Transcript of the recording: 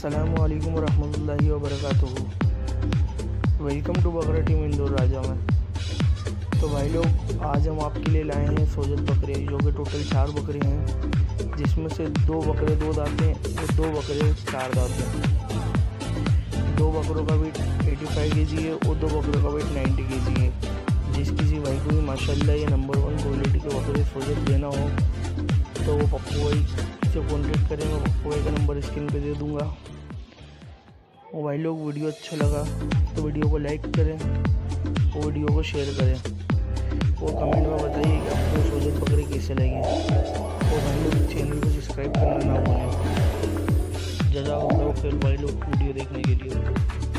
अस्सलामु अलैकुम वरहमतुल्लाहि वबरकातुहू। वेलकम टू बकरा टीम इंदौर राजा में। तो भाई लोग, आज हम आपके लिए लाए हैं सोजत बकरे, जो कि टोटल 4 बकरे हैं, जिसमें से 2 बकरे 2 दांत हैं और 2 बकरे 4 दांत हैं। 2 बकरों का वेट 85 kg है और 2 बकरों का वेट 90 kg है। जिस किसी भाई को भी माशाल्लाह ये नंबर 1 क्वालिटी के बकरे सोजत लेना हो तो वो पप्पू भाई से कॉन्टेक्ट करें। मैं पप्पू भाई का नंबर स्क्रीन पे दे दूँगा। और भाई लोग, वीडियो अच्छा लगा तो वीडियो को लाइक करें और वीडियो को शेयर करें और कमेंट में बताइए कि आपको सोजत बकरे कैसे लगे। और भाई लोग, चैनल को सब्सक्राइब करना ना भूलें। जज़ाकल्लाहु खैर भाई लोग वीडियो देखने के लिए।